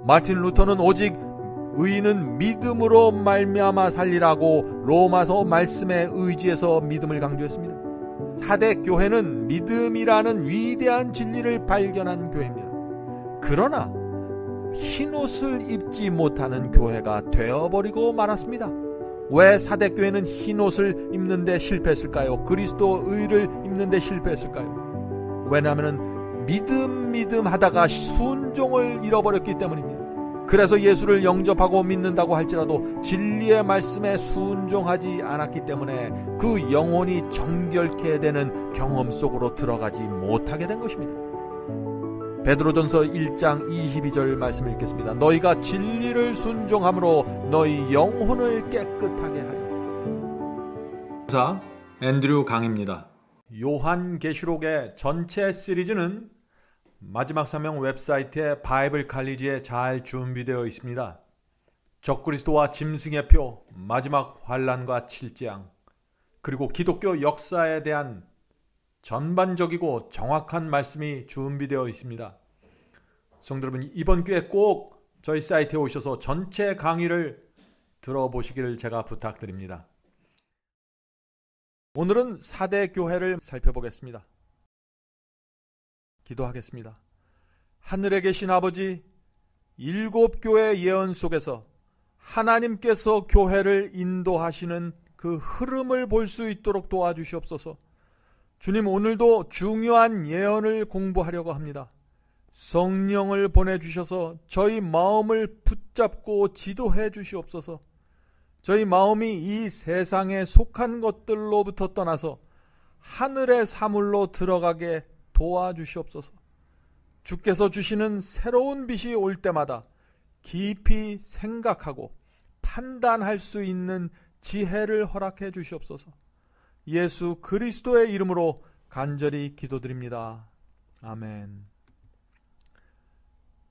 마틴 루터는 오직 의인은 믿음으로 말미암아 살리라고 로마서 말씀에 의지해서 믿음을 강조했습니다. 4대 교회는 믿음이라는 위대한 진리를 발견한 교회입니다. 그러나 흰옷을 입지 못하는 교회가 되어버리고 말았습니다. 왜 4대 교회는 흰옷을 입는데 실패했을까요? 그리스도 의를 입는데 실패했을까요? 왜냐하면 믿음 하다가 순종을 잃어버렸기 때문입니다. 그래서 예수를 영접하고 믿는다고 할지라도 진리의 말씀에 순종하지 않았기 때문에 그 영혼이 정결케 되는 경험 속으로 들어가지 못하게 된 것입니다. 베드로전서 1장 22절 말씀 읽겠습니다. 너희가 진리를 순종함으로 너희 영혼을 깨끗하게 하여. 자, 앤드류 강입니다. 요한계시록의 전체 시리즈는 마지막 사명 웹사이트의 바이블 칼리지에 잘 준비되어 있습니다. 적그리스도와 짐승의 표, 마지막 환란과 7재앙, 그리고 기독교 역사에 대한 전반적이고 정확한 말씀이 준비되어 있습니다. 성도 여러분, 이번 기회에 꼭 저희 사이트에 오셔서 전체 강의를 들어보시기를 제가 부탁드립니다. 오늘은 4대 교회를 살펴보겠습니다. 기도하겠습니다. 하늘에 계신 아버지, 7교회 예언 속에서 하나님께서 교회를 인도하시는 그 흐름을 볼 수 있도록 도와주시옵소서. 주님, 오늘도 중요한 예언을 공부하려고 합니다. 성령을 보내주셔서 저희 마음을 붙잡고 지도해 주시옵소서. 저희 마음이 이 세상에 속한 것들로부터 떠나서 하늘의 사물로 들어가게 도와주시옵소서. 주께서 주시는 새로운 빛이 올 때마다 깊이 생각하고 판단할 수 있는 지혜를 허락해 주시옵소서. 예수 그리스도의 이름으로 간절히 기도드립니다. 아멘.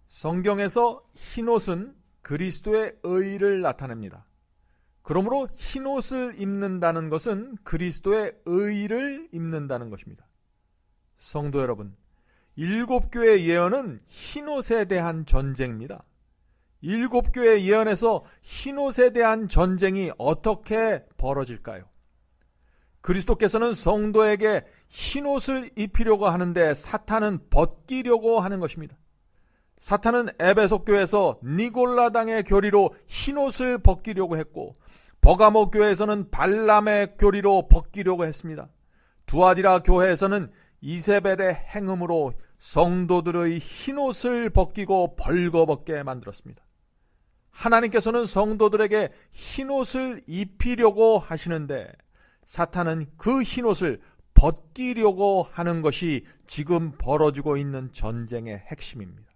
성경에서 흰옷은 그리스도의 의를 나타냅니다. 그러므로 흰옷을 입는다는 것은 그리스도의 의를 입는다는 것입니다. 성도 여러분, 7교회 예언은 흰옷에 대한 전쟁입니다. 7교회 예언에서 흰옷에 대한 전쟁이 어떻게 벌어질까요? 그리스도께서는 성도에게 흰옷을 입히려고 하는데 사탄은 벗기려고 하는 것입니다. 사탄은 에베소 교회에서 니골라당의 교리로 흰옷을 벗기려고 했고, 버가모 교회에서는 발람의 교리로 벗기려고 했습니다. 두아디라 교회에서는 이세벨의 행음으로 성도들의 흰옷을 벗기고 벌거벗게 만들었습니다. 하나님께서는 성도들에게 흰옷을 입히려고 하시는데 사탄은 그 흰옷을 벗기려고 하는 것이 지금 벌어지고 있는 전쟁의 핵심입니다.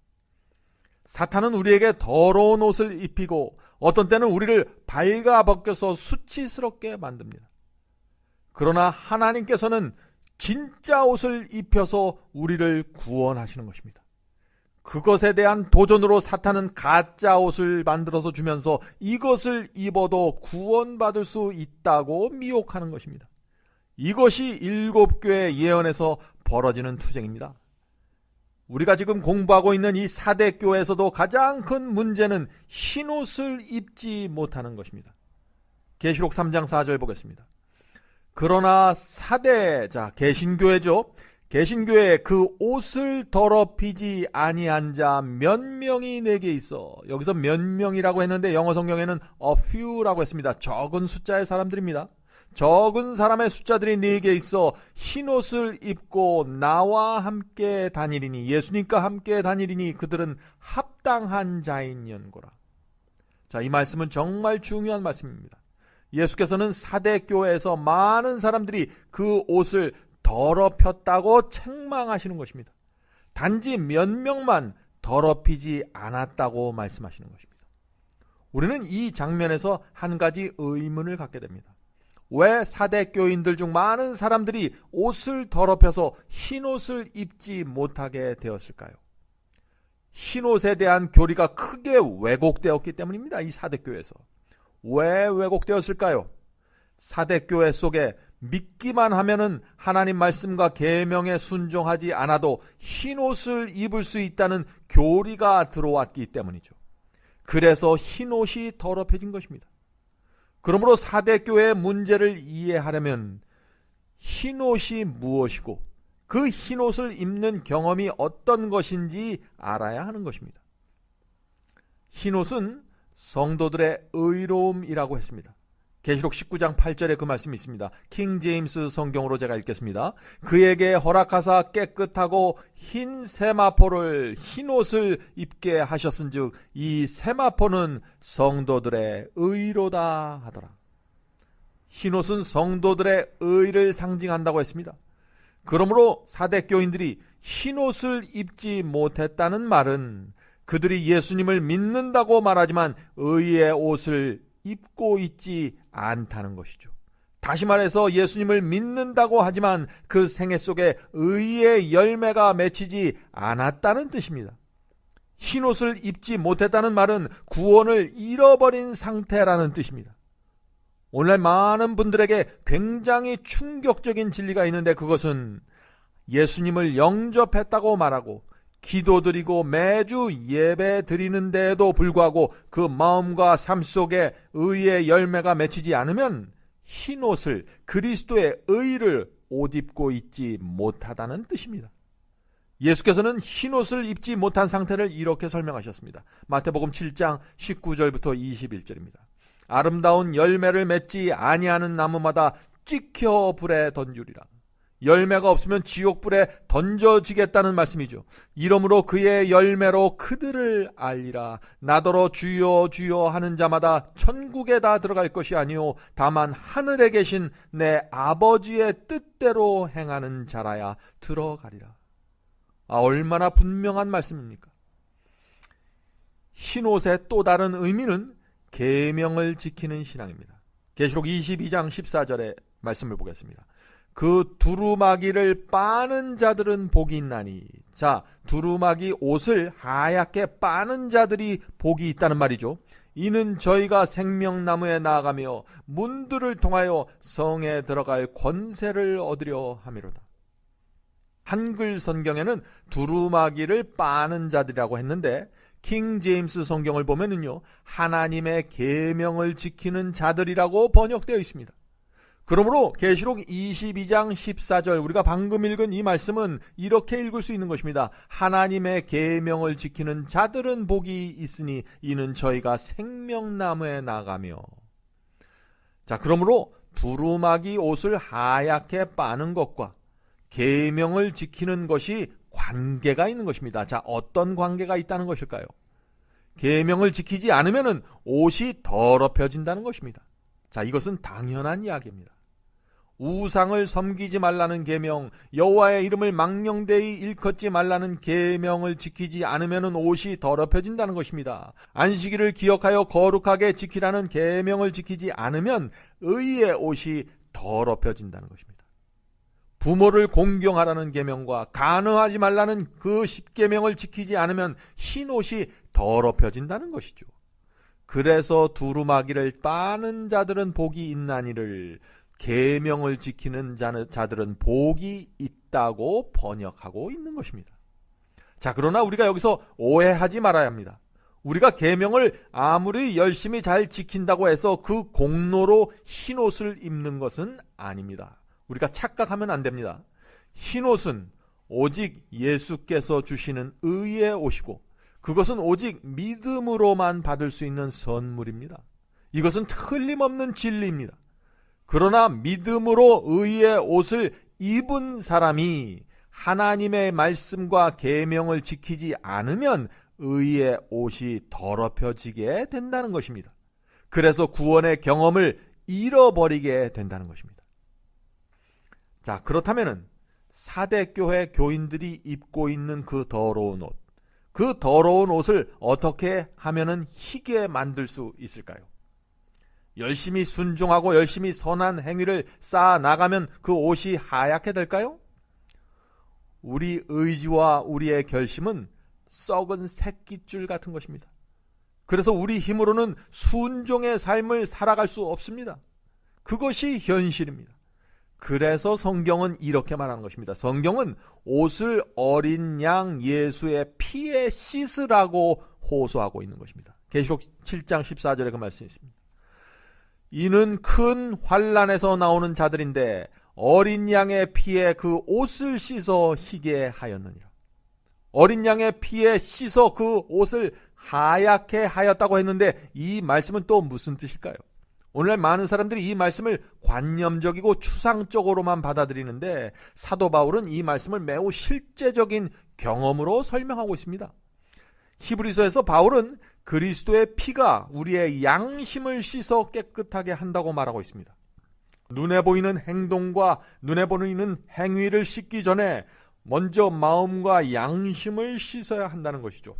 사탄은 우리에게 더러운 옷을 입히고 어떤 때는 우리를 발가벗겨서 수치스럽게 만듭니다. 그러나 하나님께서는 진짜 옷을 입혀서 우리를 구원하시는 것입니다. 그것에 대한 도전으로 사탄은 가짜 옷을 만들어서 주면서 이것을 입어도 구원받을 수 있다고 미혹하는 것입니다. 이것이 7교회 예언에서 벌어지는 투쟁입니다. 우리가 지금 공부하고 있는 이 4대 교회에서도 가장 큰 문제는 흰옷을 입지 못하는 것입니다. 계시록 3장 4절 보겠습니다. 그러나 4대, 개신교회죠. 개신교회에 그 옷을 더럽히지 아니한 자 몇 명이 내게 있어. 여기서 몇 명이라고 했는데 영어 성경에는 a few라고 했습니다. 적은 숫자의 사람들입니다. 적은 사람의 숫자들이 네게 있어 흰옷을 입고 나와 함께 다니리니, 예수님과 함께 다니리니 그들은 합당한 자인 연고라. 자, 이 말씀은 정말 중요한 말씀입니다. 예수께서는 4대 교회에서 많은 사람들이 그 옷을 더럽혔다고 책망하시는 것입니다. 단지 몇 명만 더럽히지 않았다고 말씀하시는 것입니다. 우리는 이 장면에서 한 가지 의문을 갖게 됩니다. 왜 4대 교인들 중 많은 사람들이 옷을 더럽혀서 흰옷을 입지 못하게 되었을까요? 흰옷에 대한 교리가 크게 왜곡되었기 때문입니다. 이 4대 교회에서. 왜 왜곡되었을까요? 4대 교회 속에 믿기만 하면은 하나님 말씀과 계명에 순종하지 않아도 흰옷을 입을 수 있다는 교리가 들어왔기 때문이죠. 그래서 흰옷이 더럽혀진 것입니다. 그러므로 사대교회의 문제를 이해하려면 흰옷이 무엇이고 그 흰옷을 입는 경험이 어떤 것인지 알아야 하는 것입니다. 흰옷은 성도들의 의로움이라고 했습니다. 계시록 19장 8절에 그 말씀이 있습니다. 킹 제임스 성경으로 제가 읽겠습니다. 그에게 허락하사 깨끗하고 흰 세마포를 흰옷을 입게 하셨은즉 이 세마포는 성도들의 의로다 하더라. 흰옷은 성도들의 의를 상징한다고 했습니다. 그러므로 사대교인들이 흰옷을 입지 못했다는 말은 그들이 예수님을 믿는다고 말하지만 의의 옷을 입고 있지 않다는 것이죠. 다시 말해서 예수님을 믿는다고 하지만 그 생애 속에 의의 열매가 맺히지 않았다는 뜻입니다. 흰옷을 입지 못했다는 말은 구원을 잃어버린 상태라는 뜻입니다. 오늘날 많은 분들에게 굉장히 충격적인 진리가 있는데 그것은 예수님을 영접했다고 말하고 기도드리고 매주 예배 드리는 데에도 불구하고 그 마음과 삶 속에 의의 열매가 맺히지 않으면 흰옷을 그리스도의 의를 옷 입고 있지 못하다는 뜻입니다. 예수께서는 흰옷을 입지 못한 상태를 이렇게 설명하셨습니다. 마태복음 7장 19절부터 21절입니다. 아름다운 열매를 맺지 아니하는 나무마다 찍혀 불에 던주리라. 열매가 없으면 지옥불에 던져지겠다는 말씀이죠. 이러므로 그의 열매로 그들을 알리라. 나더러 주여 주여 하는 자마다 천국에 다 들어갈 것이 아니요 다만 하늘에 계신 내 아버지의 뜻대로 행하는 자라야 들어가리라. 얼마나 분명한 말씀입니까? 흰옷의 또 다른 의미는 계명을 지키는 신앙입니다. 계시록 22장 14절의 말씀을 보겠습니다. 그 두루마기를 빠는 자들은 복이 있나니. 자, 두루마기 옷을 하얗게 빠는 자들이 복이 있다는 말이죠. 이는 저희가 생명나무에 나아가며 문들을 통하여 성에 들어갈 권세를 얻으려 함이로다. 한글 성경에는 두루마기를 빠는 자들이라고 했는데 킹 제임스 성경을 보면은요, 하나님의 계명을 지키는 자들이라고 번역되어 있습니다. 그러므로 계시록 22장 14절 우리가 방금 읽은 이 말씀은 이렇게 읽을 수 있는 것입니다. 하나님의 계명을 지키는 자들은 복이 있으니 이는 저희가 생명나무에 나가며. 자, 그러므로 두루마기 옷을 하얗게 빠는 것과 계명을 지키는 것이 관계가 있는 것입니다. 자, 어떤 관계가 있다는 것일까요? 계명을 지키지 않으면 옷이 더럽혀진다는 것입니다. 자, 이것은 당연한 이야기입니다. 우상을 섬기지 말라는 계명, 여호와의 이름을 망령되이 일컫지 말라는 계명을 지키지 않으면 옷이 더럽혀진다는 것입니다. 안식일을 기억하여 거룩하게 지키라는 계명을 지키지 않으면 의의 옷이 더럽혀진다는 것입니다. 부모를 공경하라는 계명과 간음하지 말라는 그 10계명을 지키지 않으면 흰옷이 더럽혀진다는 것이죠. 그래서 두루마기를 빠는 자들은 복이 있나니를 계명을 지키는 자들은 복이 있다고 번역하고 있는 것입니다. 자, 그러나 우리가 여기서 오해하지 말아야 합니다. 우리가 계명을 아무리 열심히 잘 지킨다고 해서 그 공로로 흰옷을 입는 것은 아닙니다. 우리가 착각하면 안 됩니다. 흰옷은 오직 예수께서 주시는 의의 옷이고 그것은 오직 믿음으로만 받을 수 있는 선물입니다. 이것은 틀림없는 진리입니다. 그러나 믿음으로 의의 옷을 입은 사람이 하나님의 말씀과 계명을 지키지 않으면 의의 옷이 더럽혀지게 된다는 것입니다. 그래서 구원의 경험을 잃어버리게 된다는 것입니다. 자, 그렇다면 사대교회 교인들이 입고 있는 그 더러운 옷, 그 더러운 옷을 어떻게 하면은 희게 만들 수 있을까요? 열심히 순종하고 열심히 선한 행위를 쌓아 나가면 그 옷이 하얗게 될까요? 우리 의지와 우리의 결심은 썩은 새끼줄 같은 것입니다. 그래서 우리 힘으로는 순종의 삶을 살아갈 수 없습니다. 그것이 현실입니다. 그래서 성경은 이렇게 말하는 것입니다. 성경은 옷을 어린 양 예수의 피에 씻으라고 호소하고 있는 것입니다. 계시록 7장 14절에 그 말씀이 있습니다. 이는 큰 환난에서 나오는 자들인데 어린 양의 피에 그 옷을 씻어 희게 하였느니라. 어린 양의 피에 씻어 그 옷을 하얗게 하였다고 했는데 이 말씀은 또 무슨 뜻일까요? 오늘날 많은 사람들이 이 말씀을 관념적이고 추상적으로만 받아들이는데 사도 바울은 이 말씀을 매우 실제적인 경험으로 설명하고 있습니다. 히브리서에서 바울은 그리스도의 피가 우리의 양심을 씻어 깨끗하게 한다고 말하고 있습니다. 눈에 보이는 행동과 눈에 보이는 행위를 씻기 전에 먼저 마음과 양심을 씻어야 한다는 것이죠.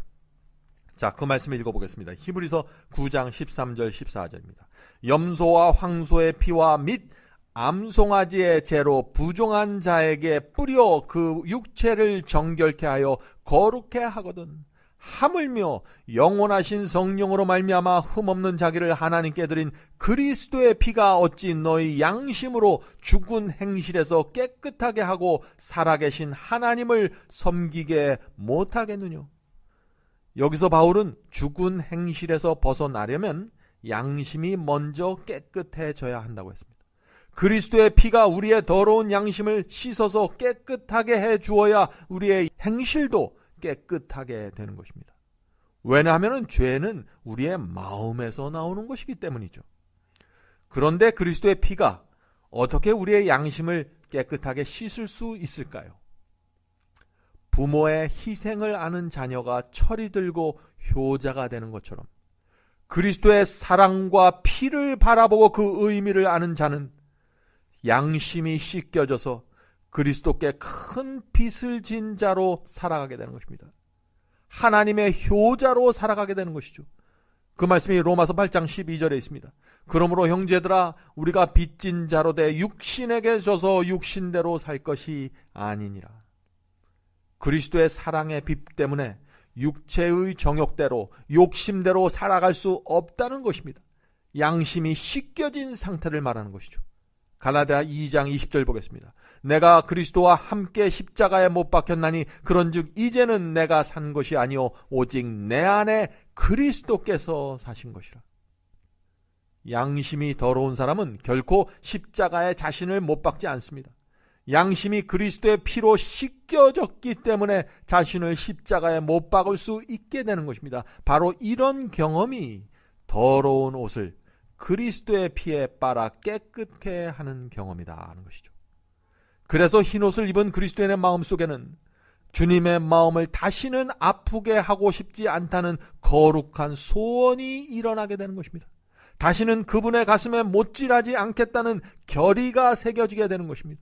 자, 그 말씀을 읽어보겠습니다. 히브리서 9장 13절 14절입니다. 염소와 황소의 피와 및 암송아지의 죄로 부정한 자에게 뿌려 그 육체를 정결케 하여 거룩케 하거든. 하물며 영원하신 성령으로 말미암아 흠없는 자기를 하나님께 드린 그리스도의 피가 어찌 너희 양심으로 죽은 행실에서 깨끗하게 하고 살아계신 하나님을 섬기게 못하겠느냐. 여기서 바울은 죽은 행실에서 벗어나려면 양심이 먼저 깨끗해져야 한다고 했습니다. 그리스도의 피가 우리의 더러운 양심을 씻어서 깨끗하게 해 주어야 우리의 행실도 깨끗하게 되는 것입니다. 왜냐하면 죄는 우리의 마음에서 나오는 것이기 때문이죠. 그런데 그리스도의 피가 어떻게 우리의 양심을 깨끗하게 씻을 수 있을까요? 부모의 희생을 아는 자녀가 철이 들고 효자가 되는 것처럼 그리스도의 사랑과 피를 바라보고 그 의미를 아는 자는 양심이 씻겨져서 그리스도께 큰 빚을 진 자로 살아가게 되는 것입니다. 하나님의 효자로 살아가게 되는 것이죠. 그 말씀이 로마서 8장 12절에 있습니다. 그러므로 형제들아 우리가 빚진 자로 돼 육신에게 져서 육신대로 살 것이 아니니라. 그리스도의 사랑의 빚 때문에 육체의 정욕대로 욕심대로 살아갈 수 없다는 것입니다. 양심이 씻겨진 상태를 말하는 것이죠. 갈라디아 2장 20절 보겠습니다. 내가 그리스도와 함께 십자가에 못 박혔나니 그런즉 이제는 내가 산 것이 아니요 오직 내 안에 그리스도께서 사신 것이라. 양심이 더러운 사람은 결코 십자가에 자신을 못 박지 않습니다. 양심이 그리스도의 피로 씻겨졌기 때문에 자신을 십자가에 못 박을 수 있게 되는 것입니다. 바로 이런 경험이 더러운 옷을 그리스도의 피에 빨아 깨끗게 하는 경험이다 하는 것이죠. 그래서 흰옷을 입은 그리스도인의 마음속에는 주님의 마음을 다시는 아프게 하고 싶지 않다는 거룩한 소원이 일어나게 되는 것입니다. 다시는 그분의 가슴에 못질하지 않겠다는 결의가 새겨지게 되는 것입니다.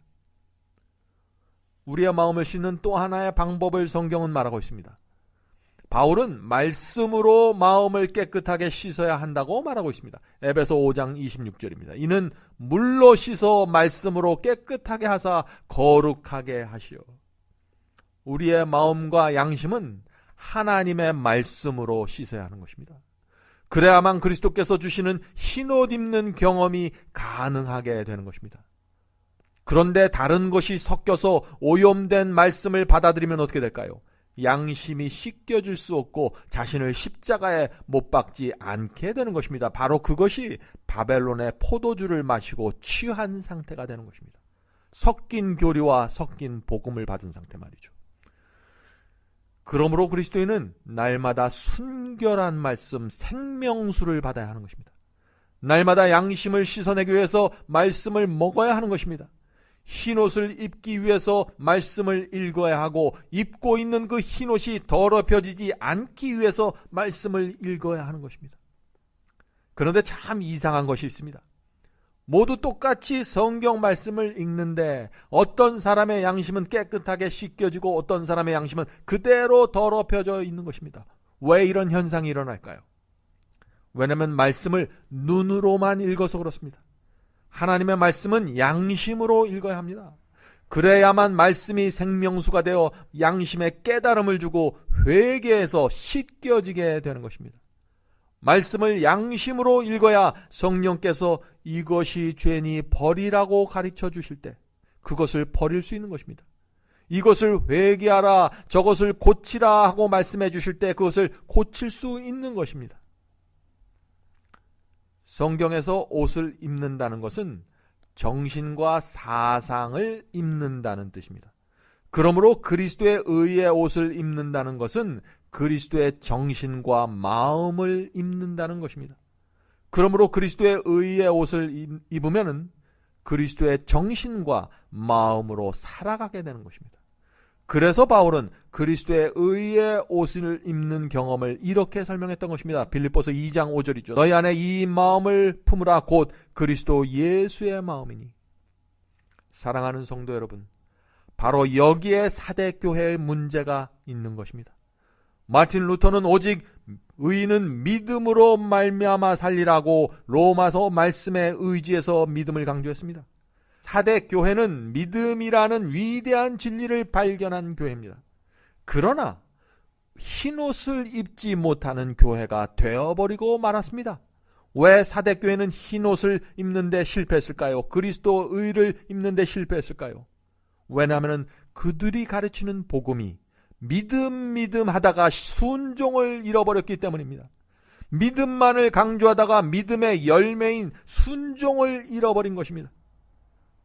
우리의 마음을 씻는 또 하나의 방법을 성경은 말하고 있습니다. 바울은 말씀으로 마음을 깨끗하게 씻어야 한다고 말하고 있습니다. 에베소 5장 26절입니다. 이는 물로 씻어 말씀으로 깨끗하게 하사 거룩하게 하시오. 우리의 마음과 양심은 하나님의 말씀으로 씻어야 하는 것입니다. 그래야만 그리스도께서 주시는 흰옷 입는 경험이 가능하게 되는 것입니다. 그런데 다른 것이 섞여서 오염된 말씀을 받아들이면 어떻게 될까요? 양심이 씻겨질 수 없고 자신을 십자가에 못 박지 않게 되는 것입니다. 바로 그것이 바벨론의 포도주를 마시고 취한 상태가 되는 것입니다. 섞인 교리와 섞인 복음을 받은 상태 말이죠. 그러므로 그리스도인은 날마다 순결한 말씀, 생명수를 받아야 하는 것입니다. 날마다 양심을 씻어내기 위해서 말씀을 먹어야 하는 것입니다. 흰옷을 입기 위해서 말씀을 읽어야 하고 입고 있는 그 흰옷이 더럽혀지지 않기 위해서 말씀을 읽어야 하는 것입니다. 그런데 참 이상한 것이 있습니다. 모두 똑같이 성경 말씀을 읽는데 어떤 사람의 양심은 깨끗하게 씻겨지고 어떤 사람의 양심은 그대로 더럽혀져 있는 것입니다. 왜 이런 현상이 일어날까요? 왜냐하면 말씀을 눈으로만 읽어서 그렇습니다. 하나님의 말씀은 양심으로 읽어야 합니다. 그래야만 말씀이 생명수가 되어 양심에 깨달음을 주고 회개해서 씻겨지게 되는 것입니다. 말씀을 양심으로 읽어야 성령께서 이것이 죄니 버리라고 가르쳐 주실 때 그것을 버릴 수 있는 것입니다. 이것을 회개하라, 저것을 고치라 하고 말씀해 주실 때 그것을 고칠 수 있는 것입니다. 성경에서 옷을 입는다는 것은 정신과 사상을 입는다는 뜻입니다. 그러므로 그리스도의 의의 옷을 입는다는 것은 그리스도의 정신과 마음을 입는다는 것입니다. 그러므로 그리스도의 의의 옷을 입으면 그리스도의 정신과 마음으로 살아가게 되는 것입니다. 그래서 바울은 그리스도의 의의 옷을 입는 경험을 이렇게 설명했던 것입니다. 빌립보서 2장 5절이죠. 너희 안에 이 마음을 품으라 곧 그리스도 예수의 마음이니. 사랑하는 성도 여러분, 바로 여기에 사대교회의 문제가 있는 것입니다. 마틴 루터는 오직 의인은 믿음으로 말미암아 살리라고 로마서 말씀에 의지해서 믿음을 강조했습니다. 사대교회는 믿음이라는 위대한 진리를 발견한 교회입니다. 그러나 흰옷을 입지 못하는 교회가 되어버리고 말았습니다. 왜 사대교회는 흰옷을 입는데 실패했을까요? 그리스도 의를 입는데 실패했을까요? 왜냐하면 그들이 가르치는 복음이 믿음 하다가 순종을 잃어버렸기 때문입니다. 믿음만을 강조하다가 믿음의 열매인 순종을 잃어버린 것입니다.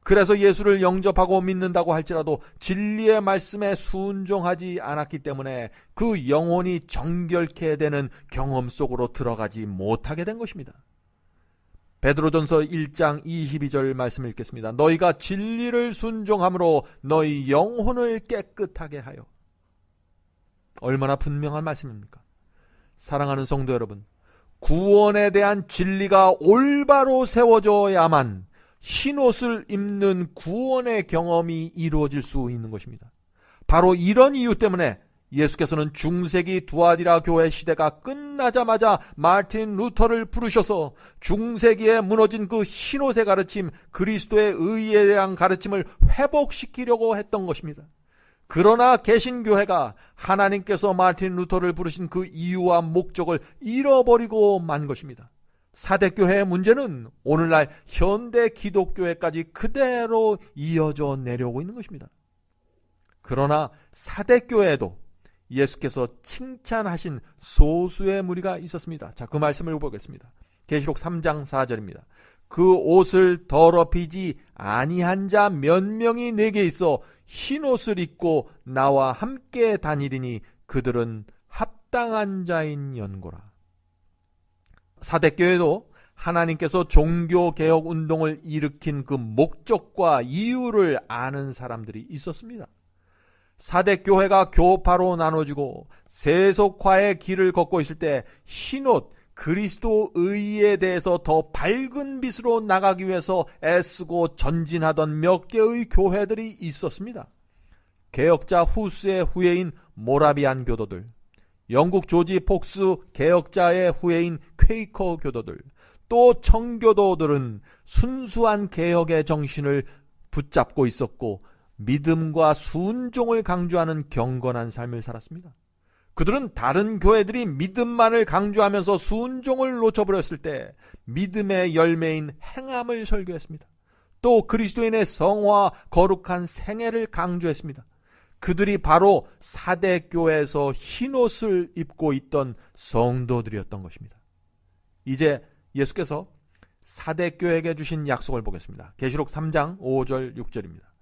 그래서 예수를 영접하고 믿는다고 할지라도 진리의 말씀에 순종하지 않았기 때문에 그 영혼이 정결케 되는 경험 속으로 들어가지 못하게 된 것입니다. 베드로전서 1장 22절 말씀 읽겠습니다. 너희가 진리를 순종함으로 너희 영혼을 깨끗하게 하여. 얼마나 분명한 말씀입니까? 사랑하는 성도 여러분, 구원에 대한 진리가 올바로 세워져야만 흰옷을 입는 구원의 경험이 이루어질 수 있는 것입니다. 바로 이런 이유 때문에 예수께서는 중세기 두아디라 교회 시대가 끝나자마자 마틴 루터를 부르셔서 중세기에 무너진 그 흰옷의 가르침, 그리스도의 의에 대한 가르침을 회복시키려고 했던 것입니다. 그러나 개신교회가 하나님께서 마틴 루터를 부르신 그 이유와 목적을 잃어버리고 만 것입니다. 사대교회의 문제는 오늘날 현대 기독교회까지 그대로 이어져 내려오고 있는 것입니다. 그러나 사대교회에도 예수께서 칭찬하신 소수의 무리가 있었습니다. 자, 그 말씀을 보겠습니다. 계시록 3장 4절입니다. 그 옷을 더럽히지 아니한 자 몇 명이 내게 있어 흰옷을 입고 나와 함께 다니리니 그들은 합당한 자인 연고라. 사대교회도 하나님께서 종교개혁 운동을 일으킨 그 목적과 이유를 아는 사람들이 있었습니다. 사대교회가 교파로 나눠지고 세속화의 길을 걷고 있을 때 흰옷, 그리스도 의에 대해서 더 밝은 빛으로 나가기 위해서 애쓰고 전진하던 몇 개의 교회들이 있었습니다. 개혁자 후스의 후예인 모라비안 교도들, 영국 조지 폭스 개혁자의 후예인 퀘이커 교도들, 또 청교도들은 순수한 개혁의 정신을 붙잡고 있었고 믿음과 순종을 강조하는 경건한 삶을 살았습니다. 그들은 다른 교회들이 믿음만을 강조하면서 순종을 놓쳐버렸을 때 믿음의 열매인 행함을 설교했습니다. 또 그리스도인의 성화, 거룩한 생애를 강조했습니다. 그들이 바로 사대교회에서 흰옷을 입고 있던 성도들이었던 것입니다. 이제 예수께서 사대교회에게 주신 약속을 보겠습니다. 계시록 3장 5절 6절입니다.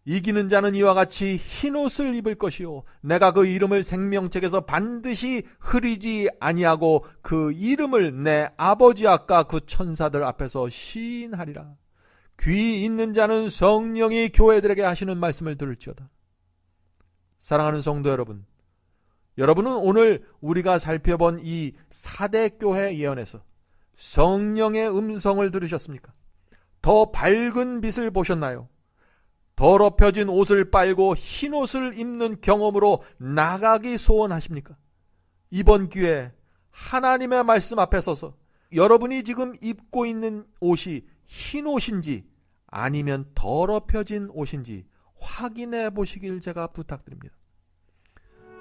이기는 자는 이와 같이 흰옷을 입을 것이요 내가 그 이름을 생명책에서 반드시 흐리지 아니하고 그 이름을 내 아버지 아까 그 천사들 앞에서 시인하리라. 귀 있는 자는 성령이 교회들에게 하시는 말씀을 들을지어다. 사랑하는 성도 여러분, 여러분은 오늘 우리가 살펴본 이 사대교회 예언에서 성령의 음성을 들으셨습니까? 더 밝은 빛을 보셨나요? 더럽혀진 옷을 빨고 흰 옷을 입는 경험으로 나가기 소원하십니까? 이번 기회에 하나님의 말씀 앞에 서서 여러분이 지금 입고 있는 옷이 흰 옷인지 아니면 더럽혀진 옷인지 확인해 보시길 제가 부탁드립니다.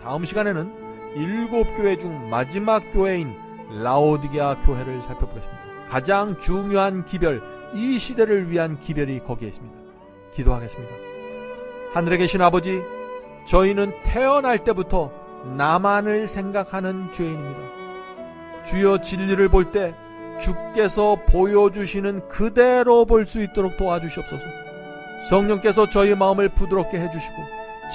다음 시간에는 7교회 중 마지막 교회인 라오디게아 교회를 살펴보겠습니다. 가장 중요한 기별, 이 시대를 위한 기별이 거기에 있습니다. 기도하겠습니다. 하늘에 계신 아버지, 저희는 태어날 때부터 나만을 생각하는 죄인입니다. 주여, 진리를 볼 때 주께서 보여주시는 그대로 볼 수 있도록 도와주시옵소서. 성령께서 저희 마음을 부드럽게 해주시고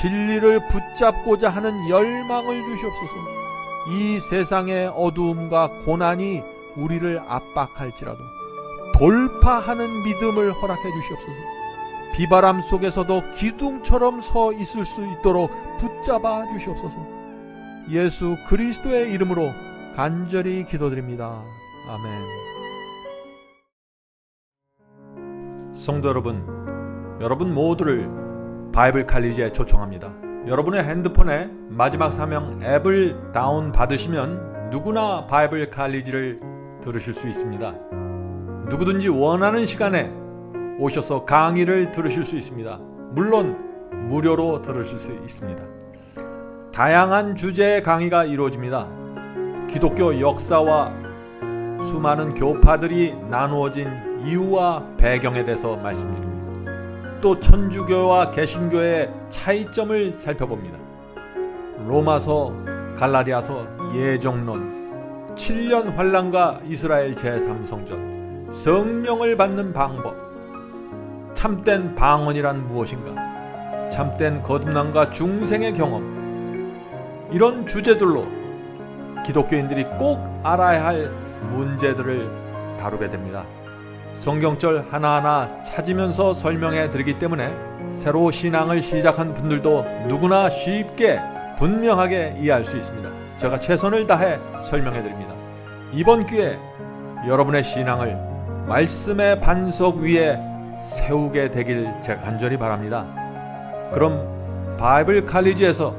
진리를 붙잡고자 하는 열망을 주시옵소서. 이 세상의 어두움과 고난이 우리를 압박할지라도 돌파하는 믿음을 허락해 주시옵소서. 비바람 속에서도 기둥처럼 서 있을 수 있도록 붙잡아 주시옵소서. 예수 그리스도의 이름으로 간절히 기도드립니다. 아멘. 성도 여러분, 여러분 모두를 바이블 칼리지에 초청합니다. 여러분의 핸드폰에 마지막 사명 앱을 다운받으시면 누구나 바이블 칼리지를 들으실 수 있습니다. 누구든지 원하는 시간에 오셔서 강의를 들으실 수 있습니다. 물론 무료로 들으실 수 있습니다. 다양한 주제의 강의가 이루어집니다. 기독교 역사와 수많은 교파들이 나누어진 이유와 배경에 대해서 말씀드립니다. 또 천주교와 개신교의 차이점을 살펴봅니다. 로마서, 갈라디아서, 예정론, 7년 환란과 이스라엘 제3성전, 성령을 받는 방법, 참된 방언이란 무엇인가, 참된 거듭남과 중생의 경험, 이런 주제들로 기독교인들이 꼭 알아야 할 문제들을 다루게 됩니다. 성경절 하나하나 찾으면서 설명해 드리기 때문에 새로 신앙을 시작한 분들도 누구나 쉽게 분명하게 이해할 수 있습니다. 제가 최선을 다해 설명해 드립니다. 이번 기회에 여러분의 신앙을 말씀의 반석 위에 세우게 되길 제가 간절히 바랍니다. 그럼 바이블 칼리지에서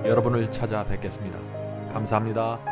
여러분을 찾아뵙겠습니다. 감사합니다.